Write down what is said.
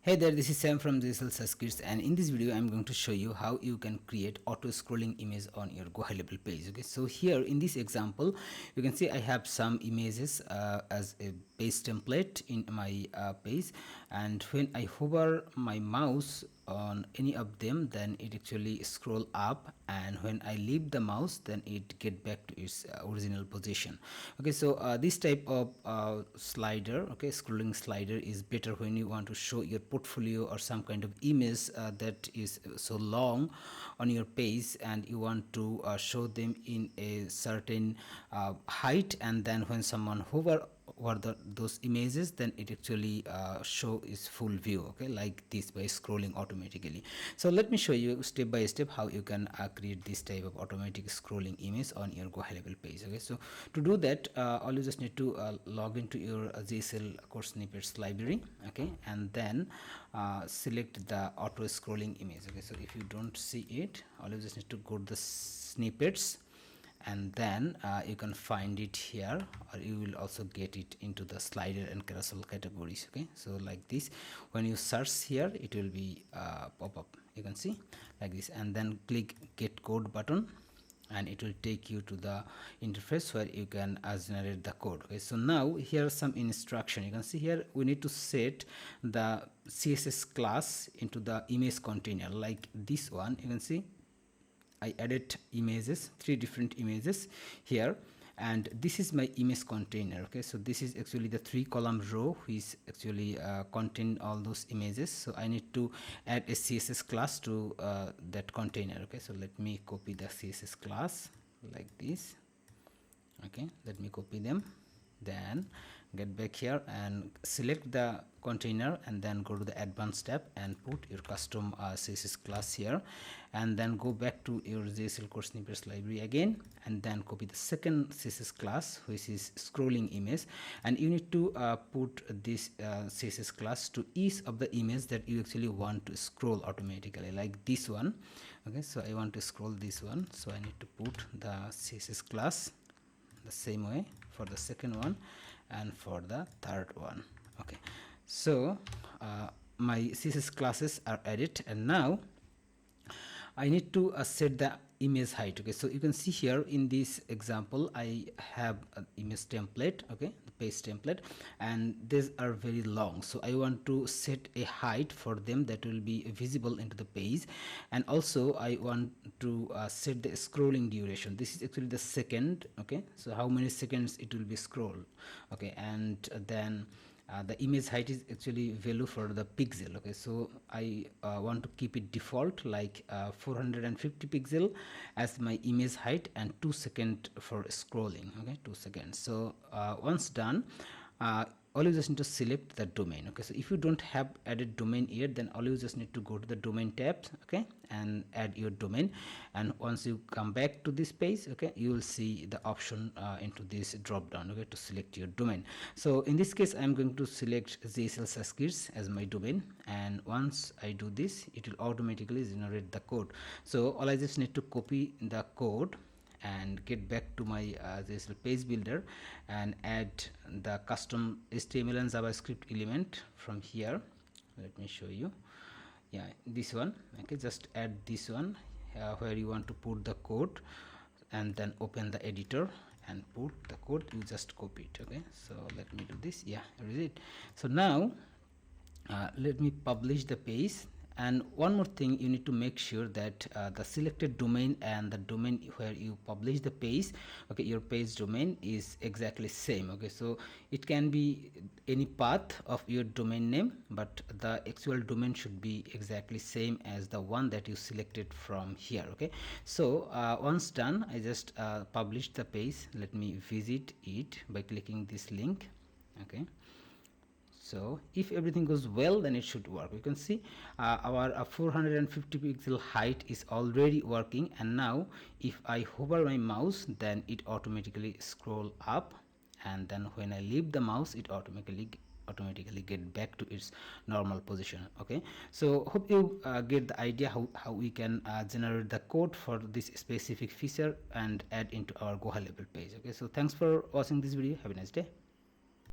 Hey there, this is Sam from GHL SaasKits, and in this video I'm going to show you how you can create auto scrolling image on your GoHighLevel page. Okay, so here in this example you can see I have some images as a page template in my page, and when I hover my mouse on any of them, then it actually scroll up, and when I leave the mouse, then it get back to its original position. Okay, so this type of slider, okay, scrolling slider is better when you want to show your portfolio or some kind of image that is so long on your page, and you want to show them in a certain height, and then when someone hover over those images, then it actually show its full view, okay, like this, by scrolling automatically. So let me show you step by step how you can create this type of automatic scrolling image on your GoHighLevel page. Okay, so to do that, all you just need to log into your GHL Code Snippets library, okay, and then select the auto scrolling image. Okay, so if you don't see it, all you just need to go to the snippets, and then you can find it here, or you will also get it into the slider and carousel categories. Okay, so like this, when you search here, it will be pop up, you can see like this, and then click get code button, and it will take you to the interface where you can generate the code. Okay, so now here are some instruction. You can see here we need to set the CSS class into the image container, like this one. You can see I added images, 3 different images here, and this is my image container. Okay, so this is actually the 3-column row which actually contain all those images. So I need to add a CSS class to that container. Okay, so let me copy the CSS class like this. Okay, let me copy them, then get back here and select the container, and then go to the advanced tab and put your custom CSS class here, and then go back to your GHL Code Snippets library again, and then copy the second CSS class, which is scrolling image, and you need to put this CSS class to each of the image that you actually want to scroll automatically, like this one. Okay, so I want to scroll this one, so I need to put the CSS class the same way for the second one and for the third one. Okay, so my CSS classes are added, and now I need to set the image height. Okay, so you can see here in this example I have an image template, okay, the page template, and these are very long, so I want to set a height for them that will be visible into the page, and also I want to set the scrolling duration. This is actually the second. Okay, so how many seconds it will be scroll. Okay, and then the image height is actually value for the pixel. Okay, so I want to keep it default, like 450 pixel as my image height, and 2 seconds for scrolling. Okay, 2 seconds. So once done, all you just need to select the domain. Okay, so if you don't have added domain yet, then all you just need to go to the domain tab, okay, and add your domain, and once you come back to this page, okay, you will see the option into this drop down, okay, to select your domain. So in this case I'm going to select GHL SaasKits as my domain, and once I do this, it will automatically generate the code. So all I just need to copy the code and get back to my GHL page builder and add the custom HTML and JavaScript element from here. Let me show you. Yeah, this one. Okay, just add this one where you want to put the code, and then open the editor and put the code. You just copy it. Okay, so let me do this. Yeah, here is it. So now let me publish the page. And one more thing, you need to make sure that the selected domain and the domain where you publish the page, okay, your page domain is exactly same. Okay, so it can be any path of your domain name, but the actual domain should be exactly same as the one that you selected from here. Okay, so once done, I just publish the page. Let me visit it by clicking this link. Okay, so if everything goes well, then it should work. You can see our 450 pixel height is already working, and now if I hover my mouse, then it automatically scroll up, and then when I leave the mouse, it automatically get back to its normal position. Okay, so hope you get the idea how we can generate the code for this specific feature and add into our GoHighLevel page. Okay, so thanks for watching this video. Have a nice day.